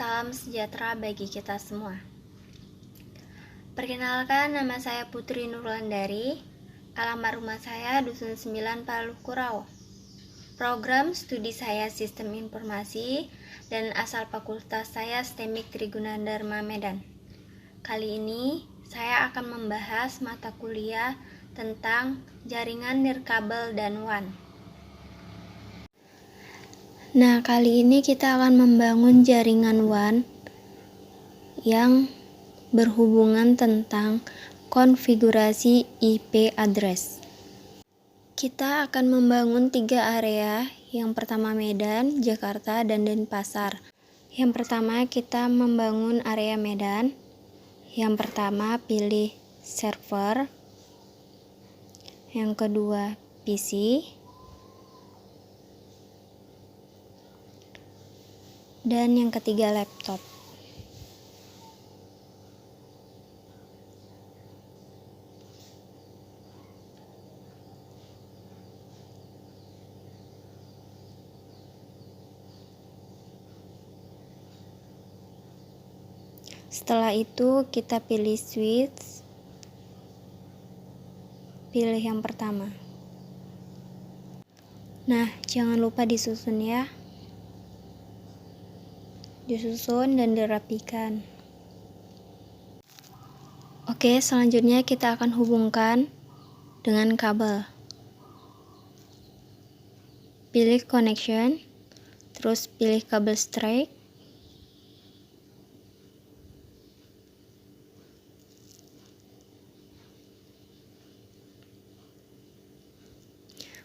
salam sejahtera bagi kita semua. Perkenalkan, nama saya Putri Nurlandari. Alamat rumah saya Dusun 9 Palu Kurau. Program studi saya Sistem Informasi dan asal fakultas saya STEMIK Triguna Dharma Medan. Kali ini saya akan membahas mata kuliah tentang jaringan nirkabel dan WAN. Nah, kali ini kita akan membangun jaringan WAN yang berhubungan tentang konfigurasi IP address. Kita akan membangun 3 area, yang pertama Medan, Jakarta, dan Denpasar. Yang pertama kita membangun area Medan. Yang pertama pilih server, yang kedua PC, dan yang ketiga laptop. Setelah itu kita pilih switch, pilih yang pertama. Nah, jangan lupa disusun ya. Disusun dan dirapikan. Oke, selanjutnya kita akan hubungkan dengan kabel. Pilih connection, terus pilih kabel straight.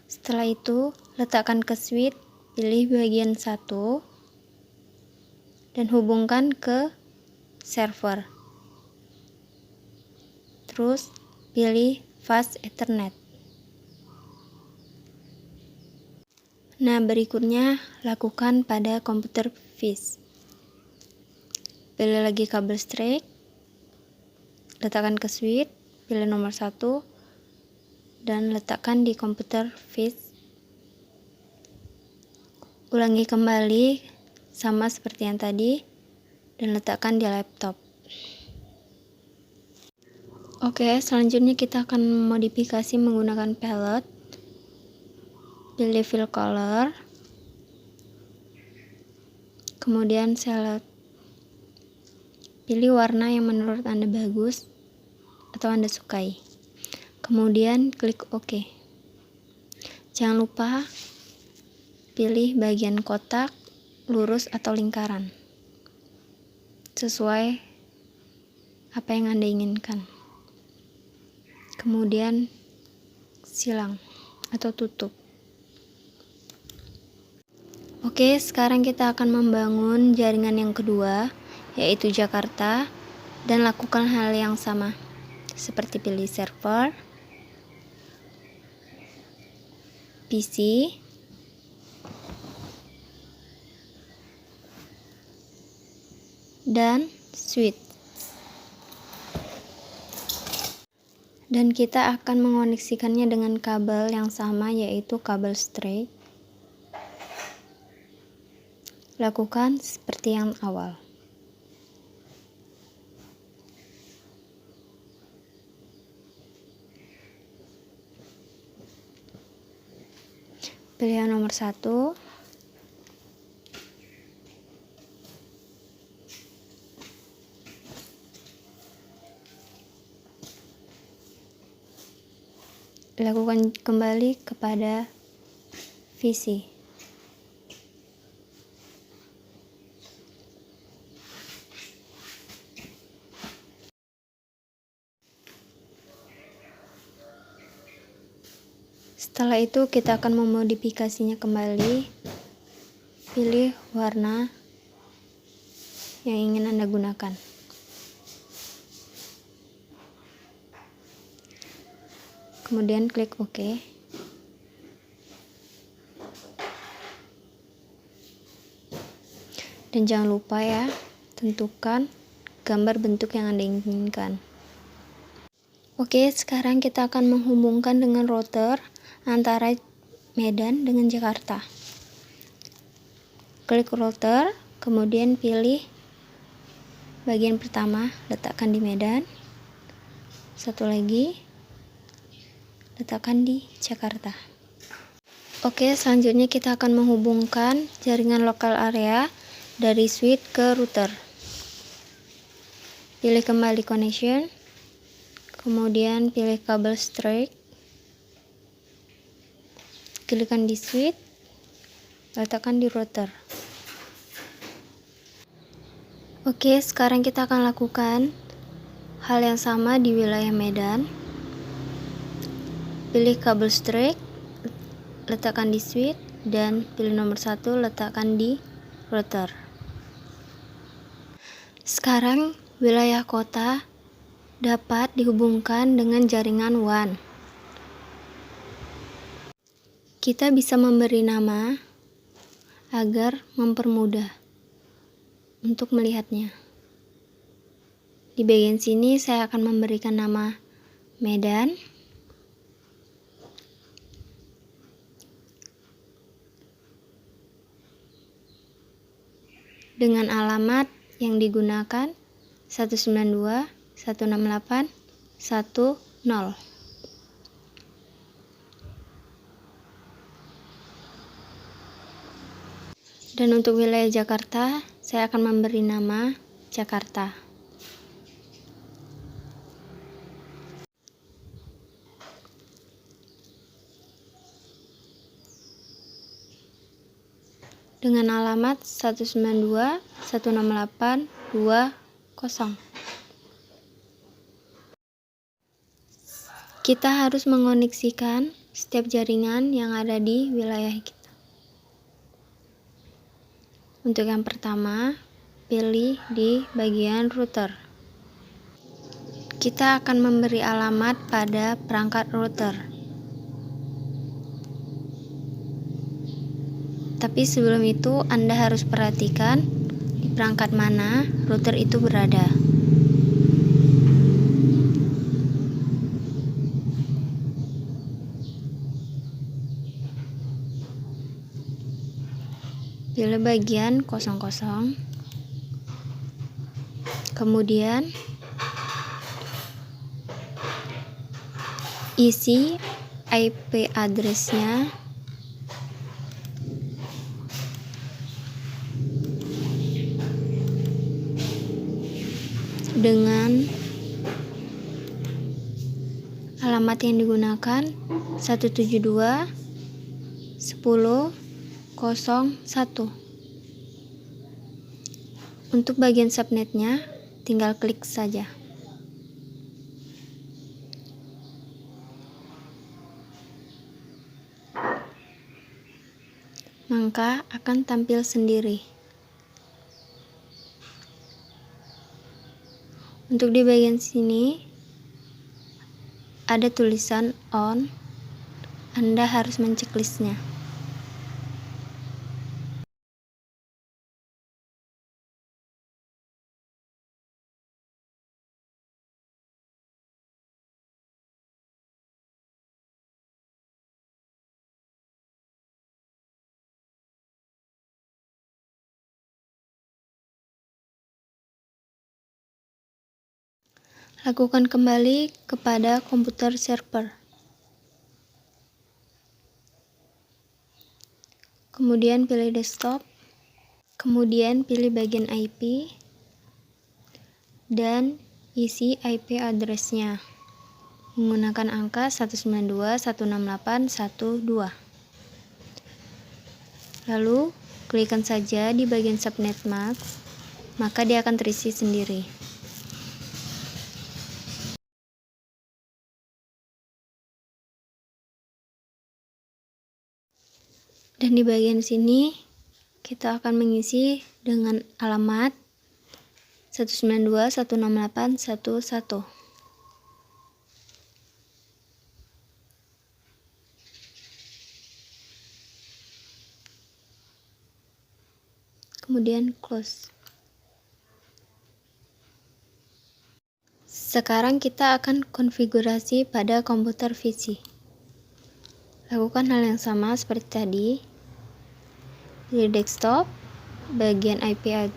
Setelah itu, letakkan ke switch, pilih bagian 1 dan hubungkan ke server. Terus pilih fast Ethernet. Nah, berikutnya lakukan pada komputer flash. Pilih lagi kabel straight, letakkan ke switch, pilih nomor 1 dan letakkan di komputer flash. Ulangi kembali sama seperti yang tadi dan letakkan di laptop. Oke, selanjutnya kita akan modifikasi menggunakan palette. Pilih fill color, kemudian select, pilih warna yang menurut Anda bagus atau Anda sukai, kemudian klik OK. Jangan lupa pilih bagian kotak, lurus atau lingkaran sesuai apa yang Anda inginkan. Kemudian silang atau tutup. Oke, sekarang kita akan membangun jaringan yang kedua, yaitu Jakarta, dan lakukan hal yang sama seperti pilih server, PC, dan switch. Dan kita akan mengoneksikannya dengan kabel yang sama, yaitu kabel straight. Lakukan seperti yang awal. Pilih yang nomor 1. Lakukan kembali kepada VC. Setelah itu kita akan memodifikasinya kembali. Pilih warna yang ingin Anda gunakan. Kemudian klik OK. Dan jangan lupa ya, tentukan gambar bentuk yang Anda inginkan. Oke, sekarang kita akan menghubungkan dengan router antara Medan dengan Jakarta. Klik router, kemudian pilih bagian pertama letakkan di Medan, satu lagi letakkan di Jakarta. Oke, selanjutnya kita akan menghubungkan jaringan lokal area dari switch ke router. Pilih kembali connection, kemudian pilih kabel straight, klikkan di switch, letakkan di router. Oke, sekarang kita akan lakukan hal yang sama di wilayah Medan. Pilih kabel straight, letakkan di switch, dan pilih nomor 1, letakkan di router. Sekarang wilayah kota dapat dihubungkan dengan jaringan WAN. Kita bisa memberi nama agar mempermudah untuk melihatnya. Di bagian sini saya akan memberikan nama Medan. Dengan alamat yang digunakan 192.168.1.0. Dan untuk wilayah Jakarta, saya akan memberi nama Jakarta. Dengan alamat 192.168.2.0. Kita harus mengoneksikan setiap jaringan yang ada di wilayah kita. Untuk yang pertama, pilih di bagian router. Kita akan memberi alamat pada perangkat router. Tapi sebelum itu, Anda harus perhatikan di perangkat mana router itu berada. Pilih bagian 00. Kemudian isi IP address-nya dengan alamat yang digunakan 172.10.01. Untuk bagian subnetnya tinggal klik saja. Maka akan tampil sendiri. Untuk di bagian sini ada tulisan on. Anda harus menceklisnya. Lakukan kembali kepada komputer server. Kemudian pilih desktop. Kemudian pilih bagian IP dan isi IP address-nya menggunakan angka 192.168.1.2. Lalu klikkan saja di bagian subnet mask, maka dia akan terisi sendiri. Dan di bagian sini kita akan mengisi dengan alamat 192.168.1.1. Kemudian close. Sekarang kita akan konfigurasi pada komputer PC. Lakukan hal yang sama seperti tadi. Di desktop, bagian IP,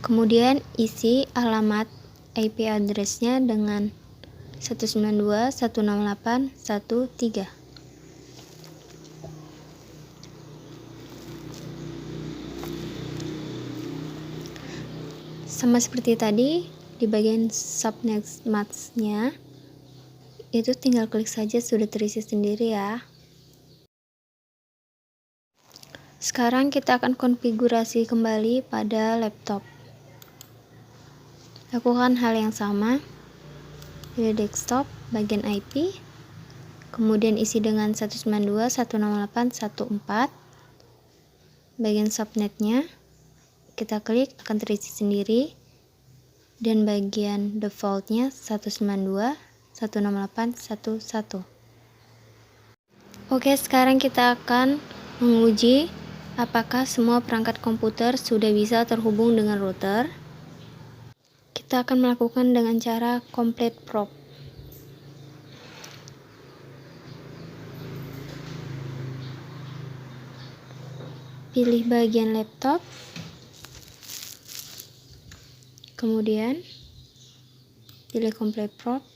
Kemudian isi alamat IP address-nya dengan 192.168.1.3. Sama seperti tadi, di bagian subnet mask-nya itu tinggal klik saja, sudah terisi sendiri ya. Sekarang kita akan konfigurasi kembali pada laptop. Lakukan hal yang sama. Pilih desktop, bagian IP, kemudian isi dengan 192.168.1.4. Bagian subnetnya kita klik, akan terisi sendiri, dan bagian defaultnya 192.168.1.1. Oke, sekarang kita akan menguji apakah semua perangkat komputer sudah bisa terhubung dengan router. Kita akan melakukan dengan cara complete probe. Pilih bagian laptop, kemudian pilih complete probe.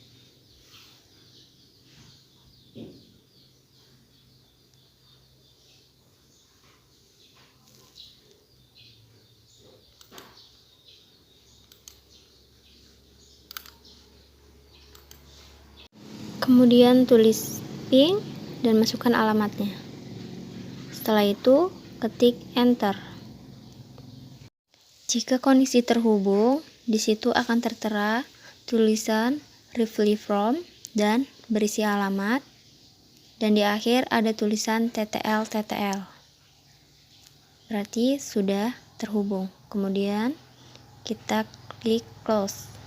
Kemudian tulis ping dan masukkan alamatnya. Setelah itu, ketik enter. Jika koneksi terhubung, di situ akan tertera tulisan reply from dan berisi alamat, dan di akhir ada tulisan TTL. Berarti sudah terhubung. Kemudian kita klik close.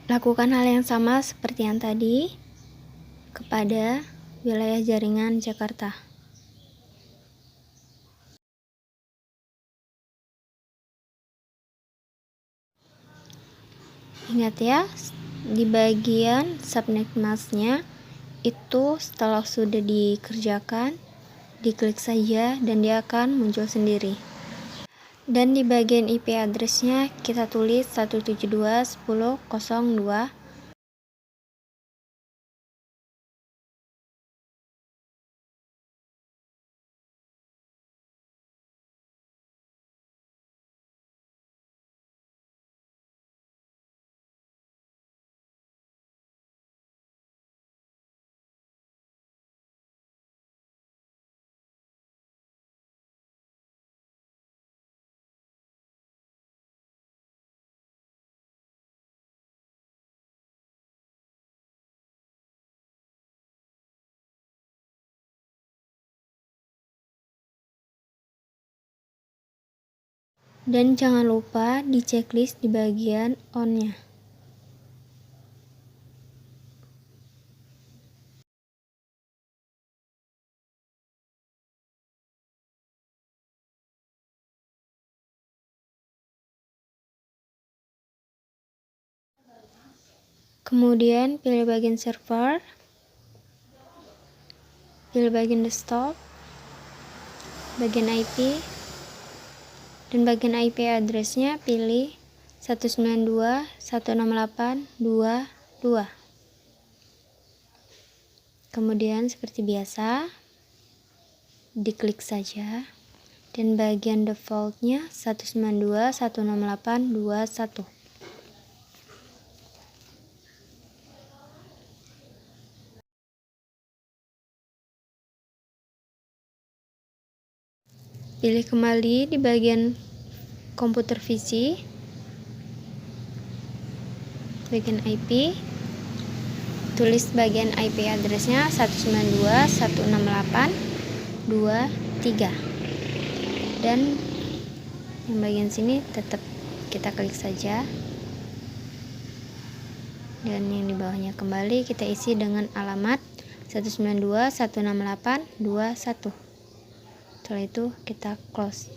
Lakukan hal yang sama seperti yang tadi kepada wilayah jaringan Jakarta. Ingat ya, di bagian subnet mask-nya itu setelah sudah dikerjakan, diklik saja dan dia akan muncul sendiri. Dan di bagian IP address-nya kita tulis 172.10.02. Dan jangan lupa di checklist di bagian on-nya. Kemudian pilih bagian server, pilih bagian desktop, bagian IP, dan bagian IP address-nya pilih 192.168.2.2. Kemudian seperti biasa diklik saja, dan bagian defaultnya 192.168.2.1. Pilih kembali di bagian komputer PC, bagian IP, tulis bagian IP address-nya 192.168.2.3, dan yang bagian sini tetap kita klik saja, dan yang di bawahnya kembali kita isi dengan alamat 192.168.21. Setelah itu kita close.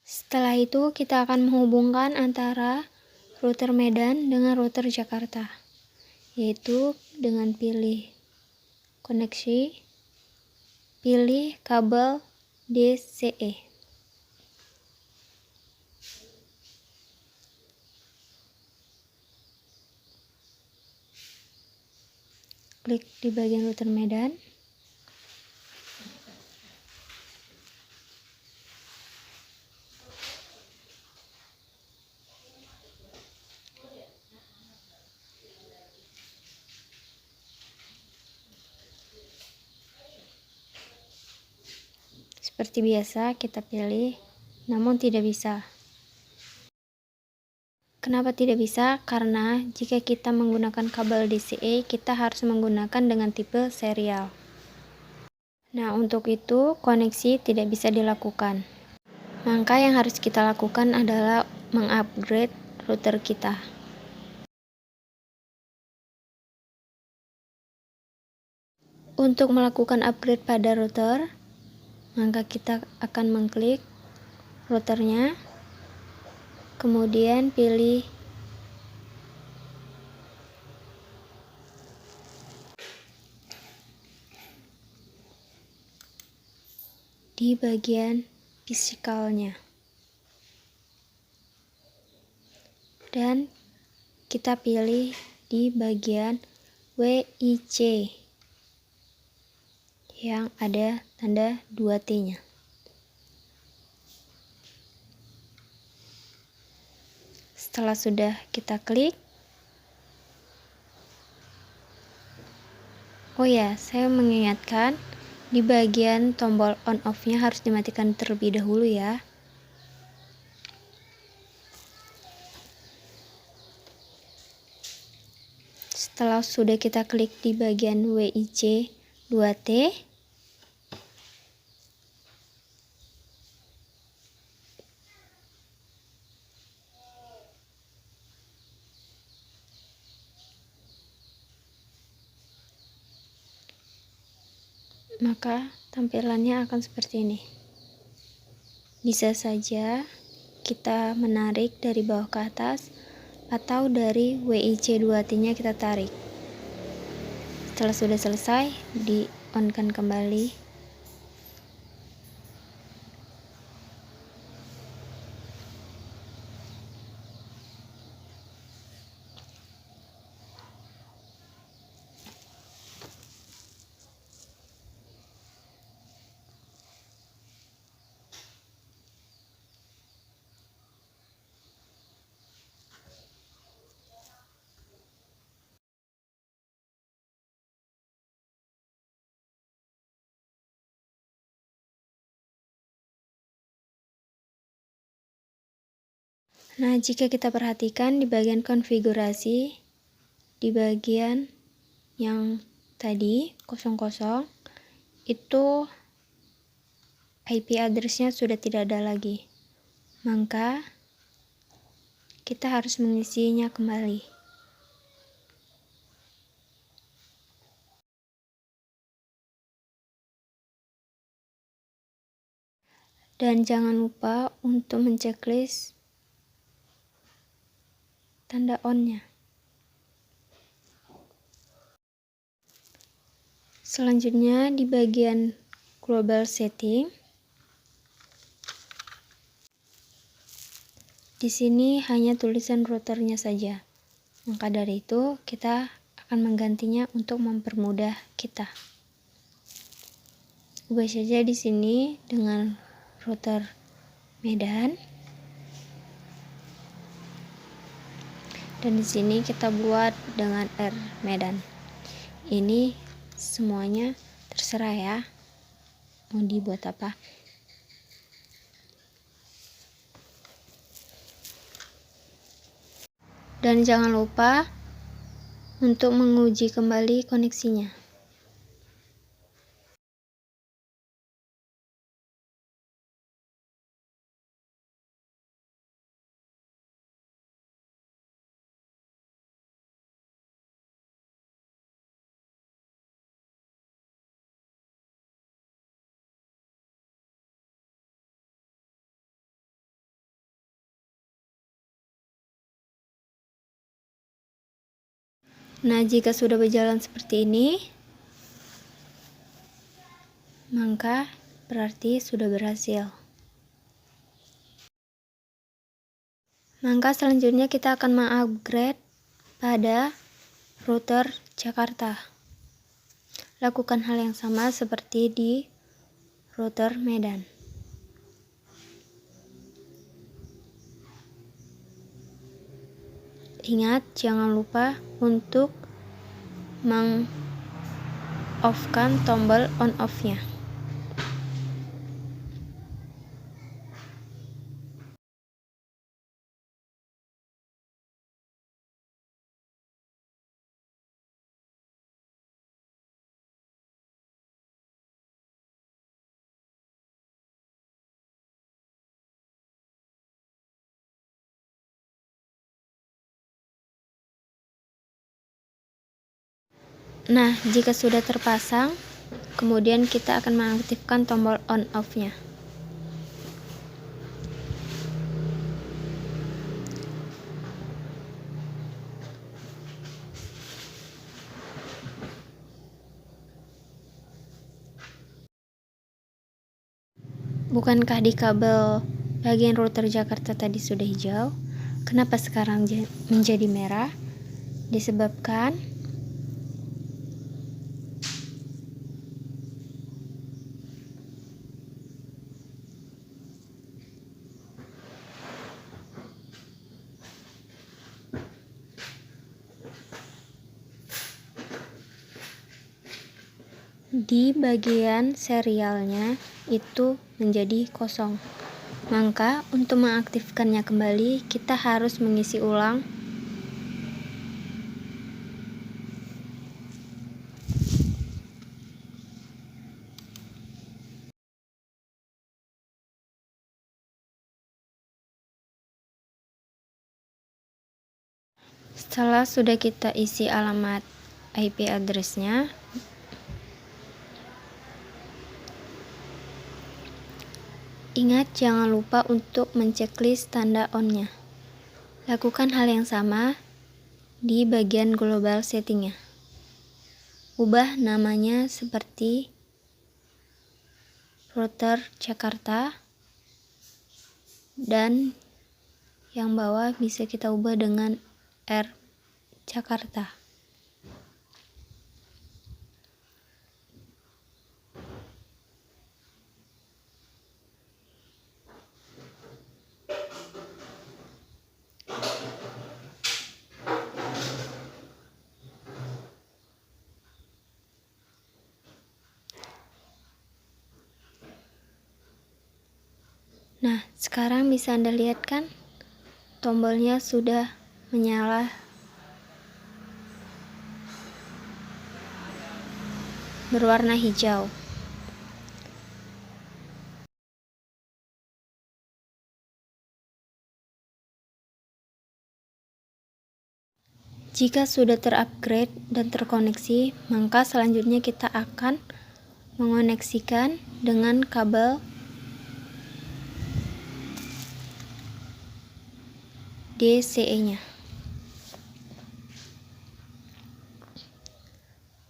Setelah itu kita akan menghubungkan antara router Medan dengan router Jakarta, yaitu dengan pilih koneksi, pilih kabel DCE. Klik di bagian router Medan. Seperti biasa kita pilih, namun tidak bisa. Kenapa tidak bisa? Karena jika kita menggunakan kabel DCE, kita harus menggunakan dengan tipe serial. Nah, untuk itu koneksi tidak bisa dilakukan. Maka yang harus kita lakukan adalah mengupgrade router kita. Untuk melakukan upgrade pada router, maka kita akan mengklik routernya, kemudian pilih di bagian fisikalnya, dan kita pilih di bagian WIC yang ada tanda 2T-nya. Setelah sudah kita klik, oh ya, saya mengingatkan di bagian tombol on off-nya harus dimatikan terlebih dahulu ya. Setelah sudah kita klik di bagian WIC 2T, maka tampilannya akan seperti ini. Bisa saja kita menarik dari bawah ke atas atau dari WIC 2T-nya kita tarik. Setelah sudah selesai, di-on-kan kembali. Nah, jika kita perhatikan di bagian konfigurasi, di bagian yang tadi 00, itu IP address-nya sudah tidak ada lagi. Maka kita harus mengisinya kembali. Dan jangan lupa untuk menceklis tanda on-nya. Selanjutnya di bagian global setting, di sini hanya tulisan routernya saja. Maka dari itu kita akan menggantinya untuk mempermudah kita. Ubah saja di sini dengan router Medan. Dan di sini kita buat dengan R Medan. Ini semuanya terserah ya, mau dibuat apa. Dan jangan lupa untuk menguji kembali koneksinya. Nah, jika sudah berjalan seperti ini, maka berarti sudah berhasil. Maka selanjutnya kita akan mengupgrade pada router Jakarta. Lakukan hal yang sama seperti di router Medan. Ingat, jangan lupa untuk meng-off-kan tombol on-off-nya. Nah, jika sudah terpasang, kemudian kita akan mengaktifkan tombol on-off-nya. Bukankah di kabel bagian router Jakarta tadi sudah hijau? Kenapa sekarang menjadi merah? Disebabkan di bagian serialnya itu menjadi kosong. Maka untuk mengaktifkannya kembali, kita harus mengisi ulang setelah sudah kita isi alamat IP address-nya. Ingat, jangan lupa untuk menceklis tanda on-nya. Lakukan hal yang sama di bagian global setting-nya. Ubah namanya seperti router Jakarta, dan yang bawah bisa kita ubah dengan R Jakarta. Nah, sekarang bisa Anda lihat kan, tombolnya sudah menyala berwarna hijau. Jika sudah terupgrade dan terkoneksi, maka selanjutnya kita akan mengoneksikan dengan kabel DCE-nya.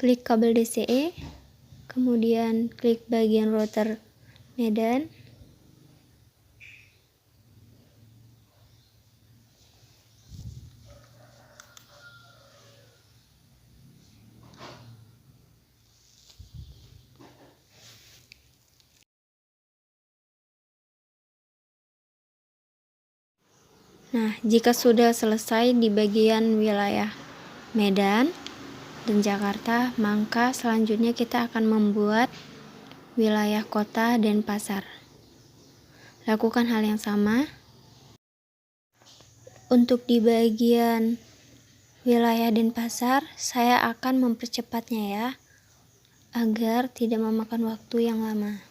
Klik kabel DCE, kemudian klik bagian router Medan. Nah, jika sudah selesai di bagian wilayah Medan dan Jakarta, maka selanjutnya kita akan membuat wilayah kota dan pasar. Lakukan hal yang sama. Untuk di bagian wilayah dan pasar, saya akan mempercepatnya ya, agar tidak memakan waktu yang lama.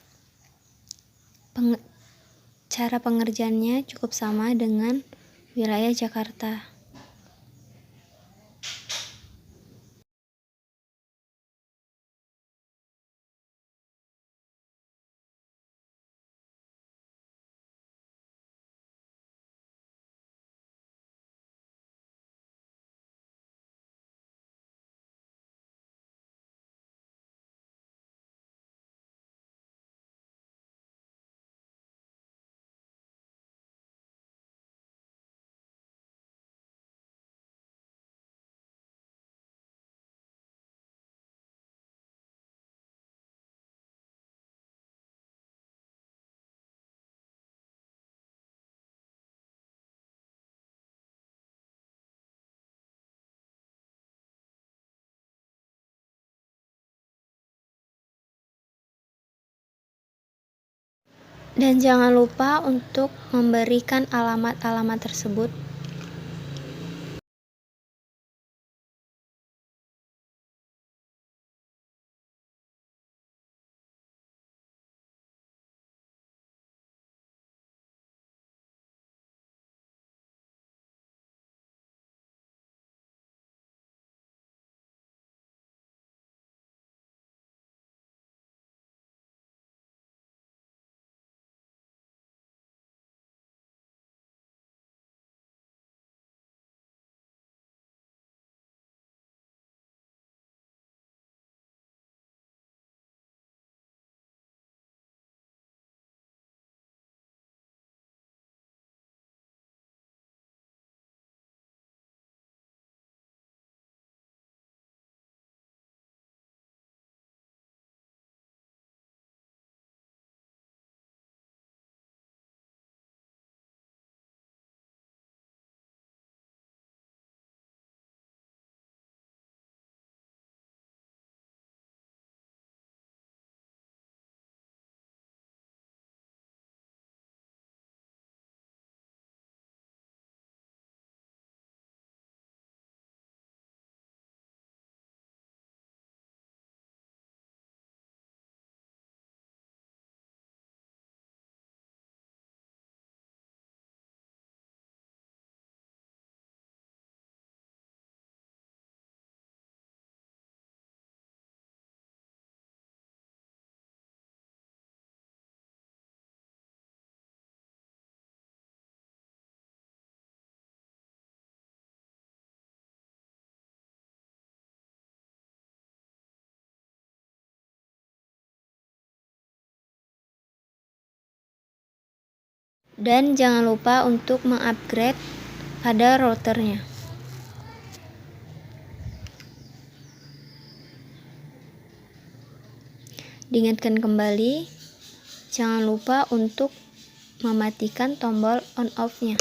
Cara pengerjaannya cukup sama dengan wilayah Jakarta. Dan jangan lupa untuk memberikan alamat-alamat tersebut. Dan jangan lupa untuk mengupgrade pada routernya. Diingatkan kembali, jangan lupa untuk mematikan tombol on off-nya.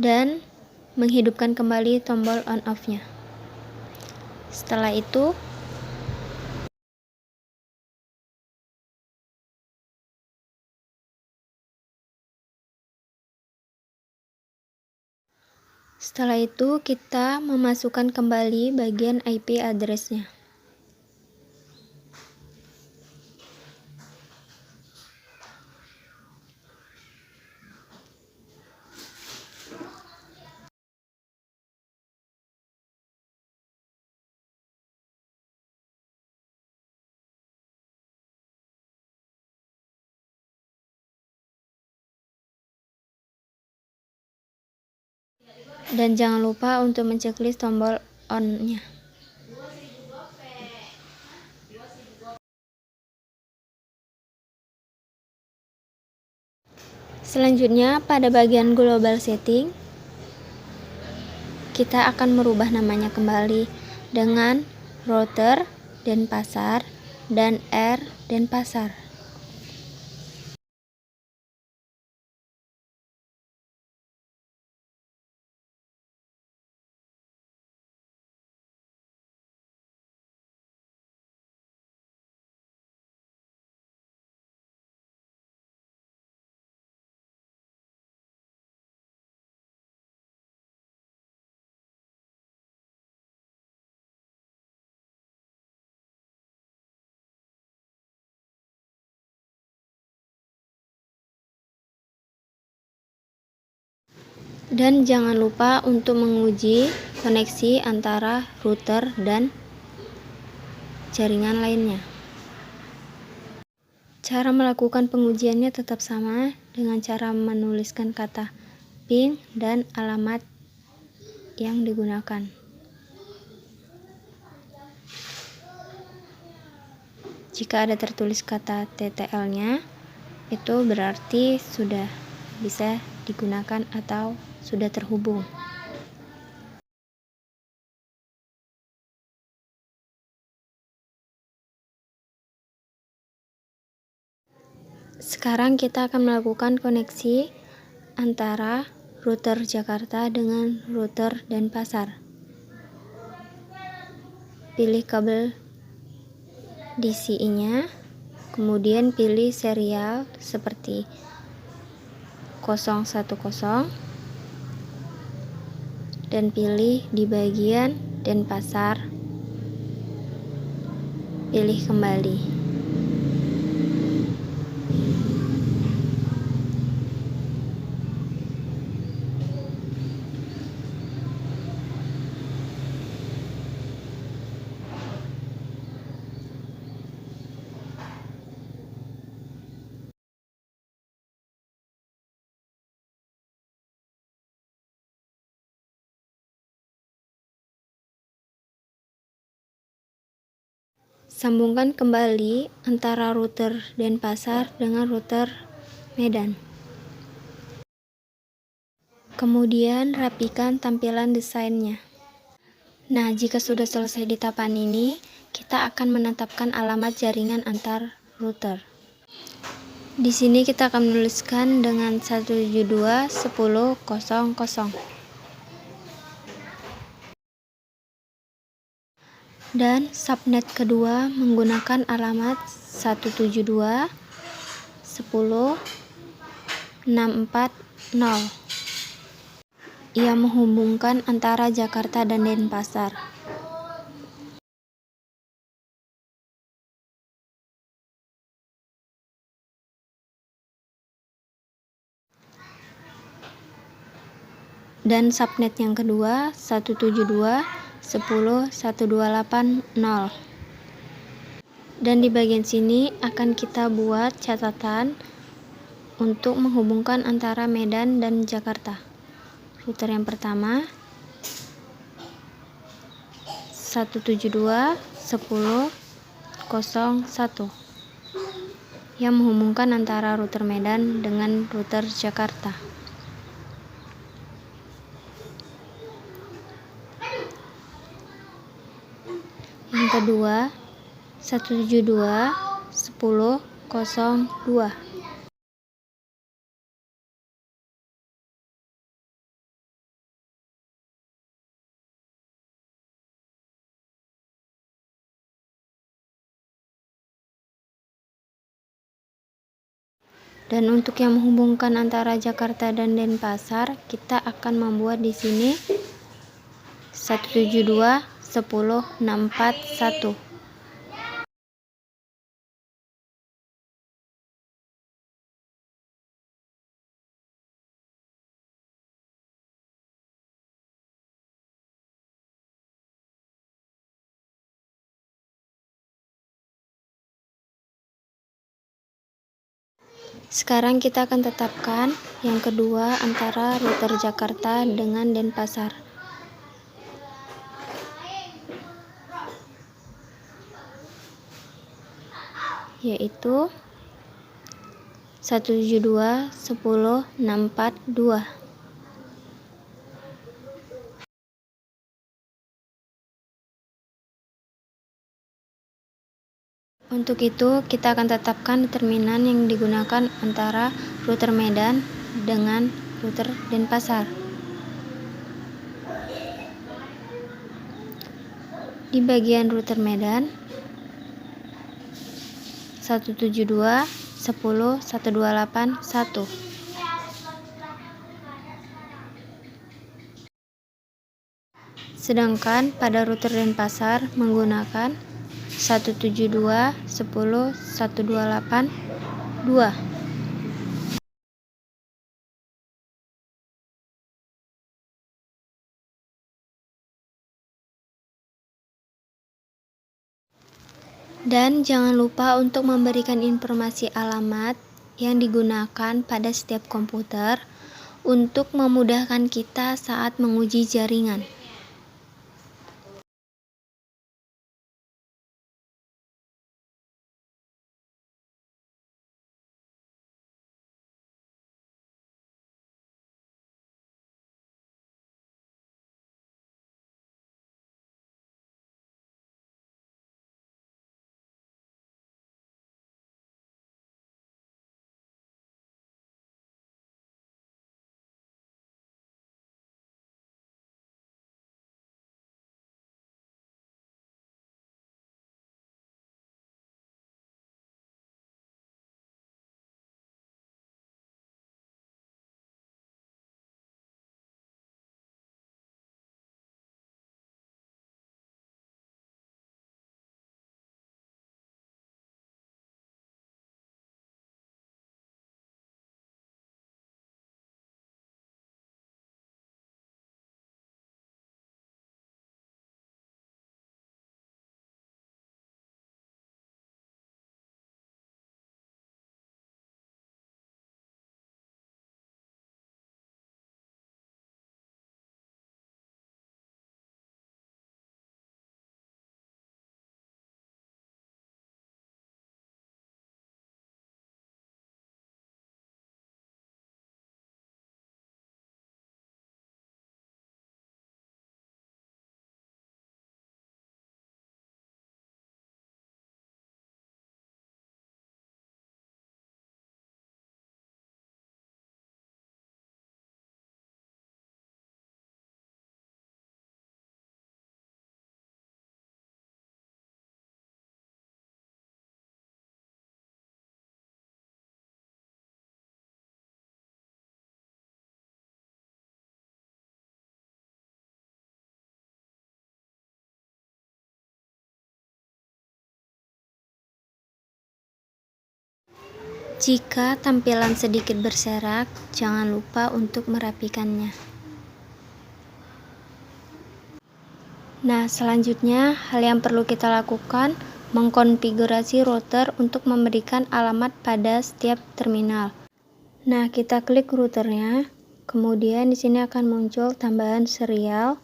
Dan menghidupkan kembali tombol on off-nya. Setelah itu, kita memasukkan kembali bagian IP address-nya. Dan jangan lupa untuk menceklis tombol on-nya. Selanjutnya, pada bagian global setting, kita akan merubah namanya kembali dengan router Denpasar dan R Denpasar. Dan jangan lupa untuk menguji koneksi antara router dan jaringan lainnya. Cara melakukan pengujiannya tetap sama dengan cara menuliskan kata ping dan alamat yang digunakan. Jika ada tertulis kata TTL-nya, itu berarti sudah bisa digunakan atau sudah terhubung. Sekarang kita akan melakukan koneksi antara router Jakarta dengan router Denpasar. Pilih kabel DCI-nya, kemudian pilih serial seperti 010 dan pilih di bagian Denpasar, pilih kembali. Sambungkan kembali antara router Denpasar dengan router Medan. Kemudian rapikan tampilan desainnya. Nah, jika sudah selesai di tahapan ini, kita akan menetapkan alamat jaringan antar router. Di sini kita akan menuliskan dengan 172.10.00. Dan subnet kedua menggunakan alamat 172.10.640. Ia menghubungkan antara Jakarta dan Denpasar. Dan subnet yang kedua 172.10.128.0. Dan di bagian sini akan kita buat catatan untuk menghubungkan antara Medan dan Jakarta. Router yang pertama 172.10.01 yang menghubungkan antara router Medan dengan router Jakarta. Yang kedua 172.10.02 Dan untuk yang menghubungkan antara Jakarta dan Denpasar, kita akan membuat di sini 172.10.641. Sekarang kita akan tetapkan yang kedua antara router Jakarta dengan Denpasar. Yaitu 172.10.642. Untuk itu, kita akan tetapkan determinan yang digunakan antara router Medan dengan router Denpasar. Di bagian router Medan 172.10.128.1. Sedangkan pada router Denpasar menggunakan 172.10.128.2. Dan jangan lupa untuk memberikan informasi alamat yang digunakan pada setiap komputer untuk memudahkan kita saat menguji jaringan. Jika tampilan sedikit berserak, jangan lupa untuk merapikannya. Nah, selanjutnya hal yang perlu kita lakukan mengkonfigurasi router untuk memberikan alamat pada setiap terminal. Nah, kita klik routernya, kemudian di sini akan muncul tambahan serial.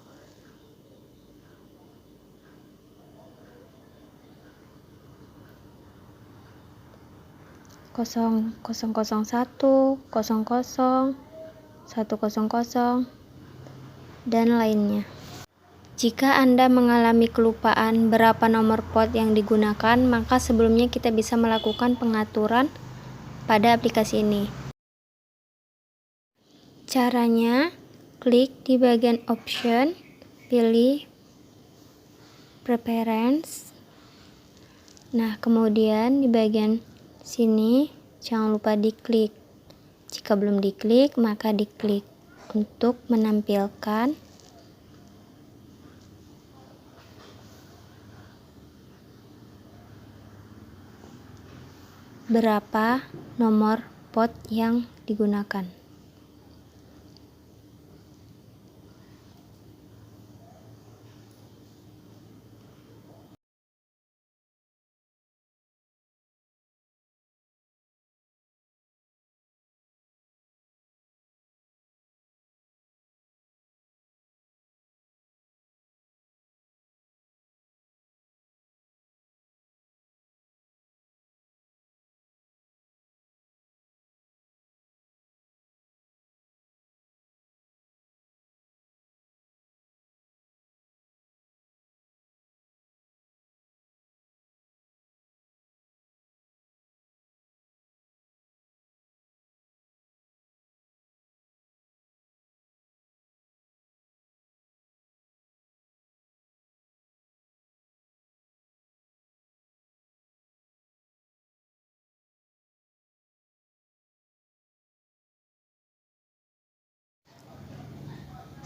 Kosong 001, 00, 100, dan lainnya. Jika Anda mengalami kelupaan berapa nomor port yang digunakan, maka sebelumnya kita bisa melakukan pengaturan pada aplikasi ini. Caranya, klik di bagian option, pilih preference. Nah, kemudian di bagian sini jangan lupa diklik. Jika belum diklik, maka diklik untuk menampilkan berapa nomor port yang digunakan.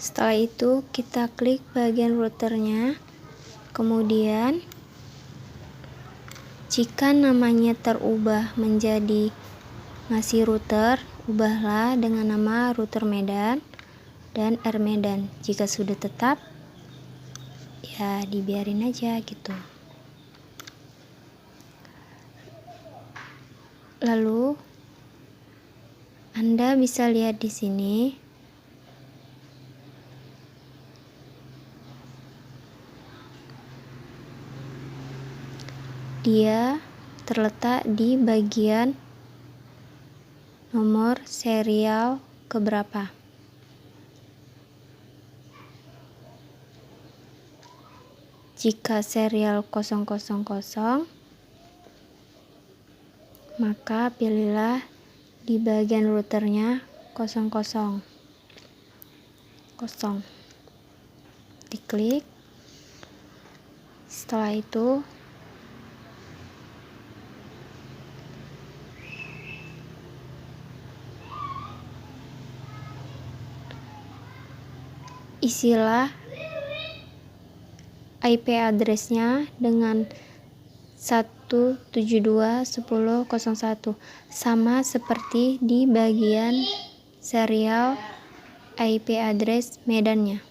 Setelah itu kita klik bagian routernya, kemudian jika namanya terubah menjadi masih router, ubahlah dengan nama router Medan dan R Medan. Jika sudah tetap, ya dibiarin aja gitu. Lalu Anda bisa lihat di sini dia terletak di bagian nomor serial keberapa. Jika serial 000, maka pilihlah di bagian routernya 000. Diklik. Setelah itu isilah IP address-nya dengan 172.10.01 sama seperti di bagian serial IP address Medannya.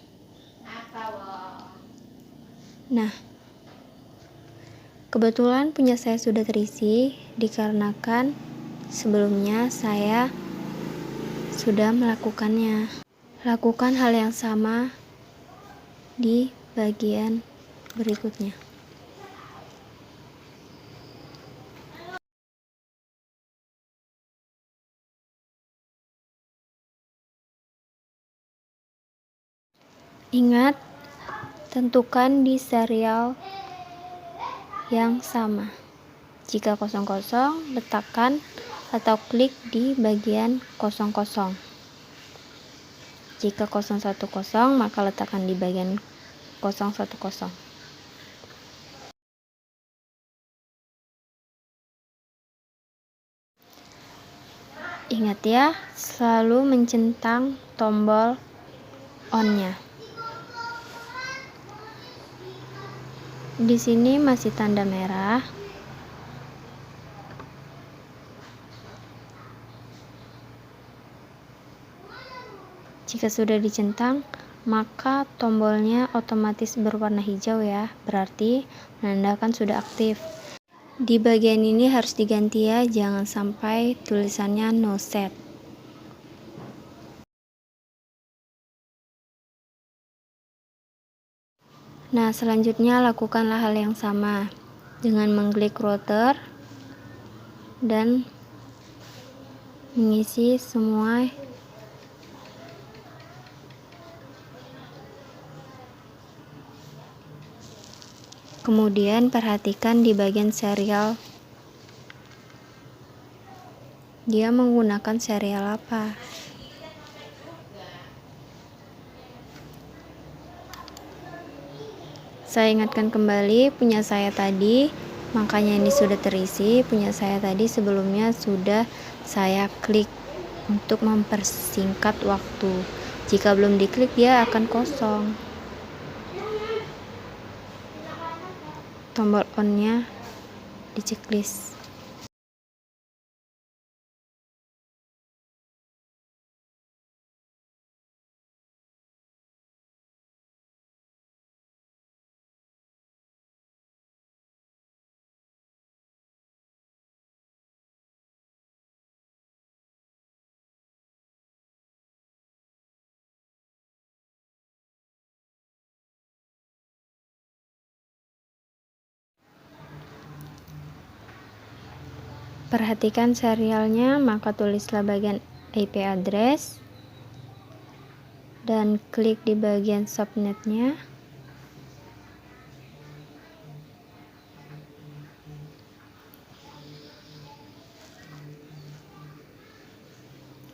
Nah, kebetulan punya saya sudah terisi dikarenakan sebelumnya saya sudah melakukannya. Lakukan hal yang sama di bagian berikutnya. Ingat, tentukan di serial yang sama. Jika 00, letakkan atau klik di bagian 00. Jika 010, maka letakkan di bagian 010. Ingat ya, selalu mencentang tombol on-nya. Di sini masih tanda merah. Jika sudah dicentang, maka tombolnya otomatis berwarna hijau ya, berarti menandakan sudah aktif. Di bagian ini harus diganti ya, jangan sampai tulisannya no set. Nah, selanjutnya lakukanlah hal yang sama dengan mengklik router dan mengisi semua kemudian perhatikan di bagian serial dia menggunakan serial apa. Saya ingatkan kembali punya saya tadi, makanya ini sudah terisi. Punya saya tadi sebelumnya sudah saya klik untuk mempersingkat waktu. Jika belum diklik dia akan kosong. Tombol on-nya di checklist. Perhatikan serialnya, maka tulislah bagian IP address dan klik di bagian subnetnya.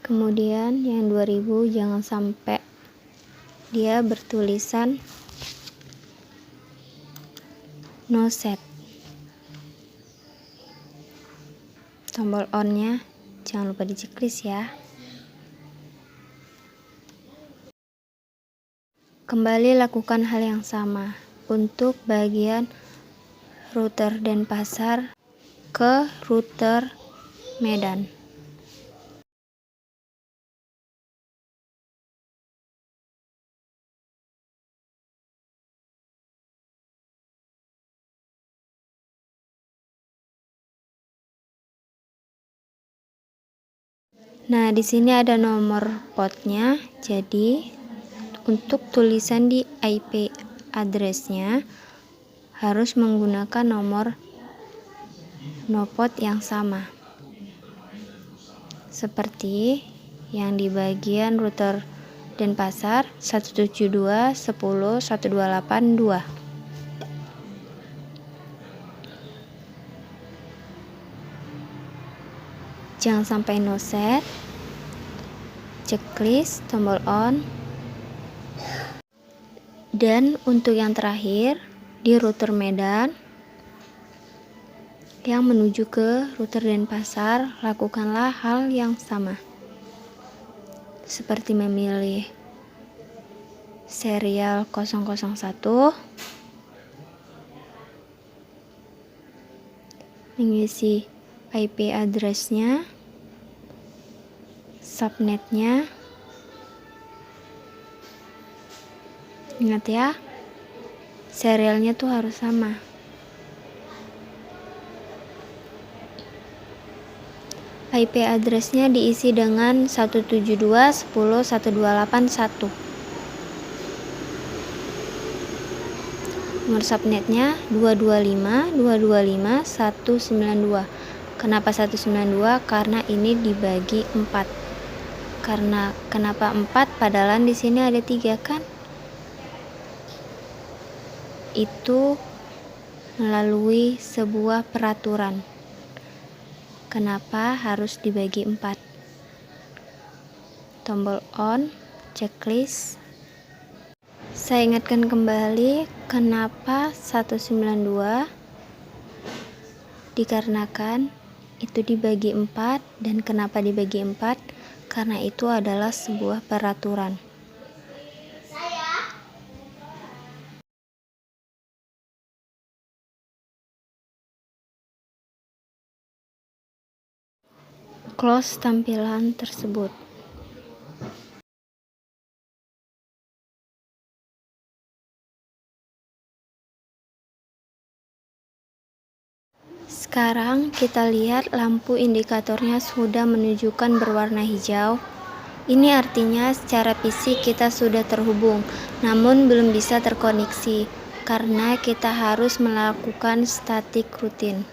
Kemudian yang 2000 jangan sampai dia bertulisan no set. Tombol on-nya jangan lupa di checklist ya. Kembali lakukan hal yang sama untuk bagian router Denpasar ke router Medan. Nah, di sini ada nomor portnya. Jadi, untuk tulisan di IP address-nya harus menggunakan nomor port yang sama. Seperti yang di bagian router Denpasar 172.10.128.2. Jangan sampai no set. Checklist, tombol on. Dan untuk yang terakhir di router Medan yang menuju ke router Denpasar, lakukanlah hal yang sama. Seperti memilih serial 001, mengisi IP address-nya, subnetnya. Ingat ya, serialnya tuh harus sama. IP address-nya diisi dengan 172.10.128.1. Nomor subnetnya 225.225.192. Kenapa 192? Karena ini dibagi 4. Kenapa 4? Padahal di sini ada 3 kan? Itu melalui sebuah peraturan. Kenapa harus dibagi 4? Tombol on, checklist. Saya ingatkan kembali kenapa 192, dikarenakan itu dibagi 4. Dan kenapa dibagi 4? Karena itu adalah sebuah peraturan. Close tampilan tersebut. Sekarang kita lihat lampu indikatornya sudah menunjukkan berwarna hijau. Ini artinya secara fisik kita sudah terhubung, namun belum bisa terkoneksi karena kita harus melakukan statik rutin.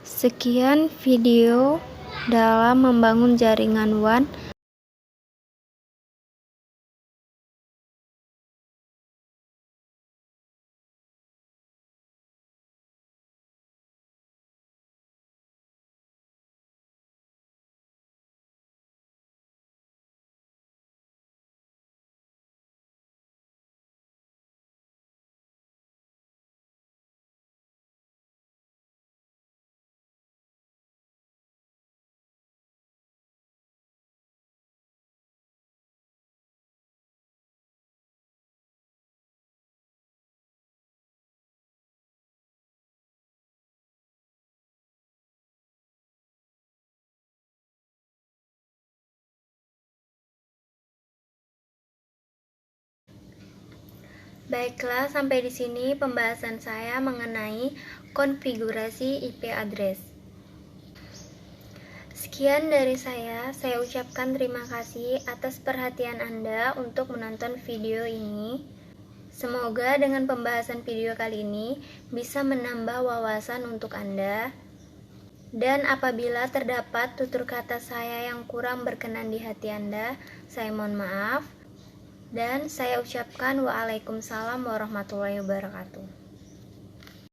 Sekian video dalam membangun jaringan WAN. Baiklah, sampai di sini pembahasan saya mengenai konfigurasi IP address. Sekian dari saya ucapkan terima kasih atas perhatian Anda untuk menonton video ini. Semoga dengan pembahasan video kali ini bisa menambah wawasan untuk Anda. Dan apabila terdapat tutur kata saya yang kurang berkenan di hati Anda, saya mohon maaf. Dan saya ucapkan waalaikumsalam warahmatullahi wabarakatuh.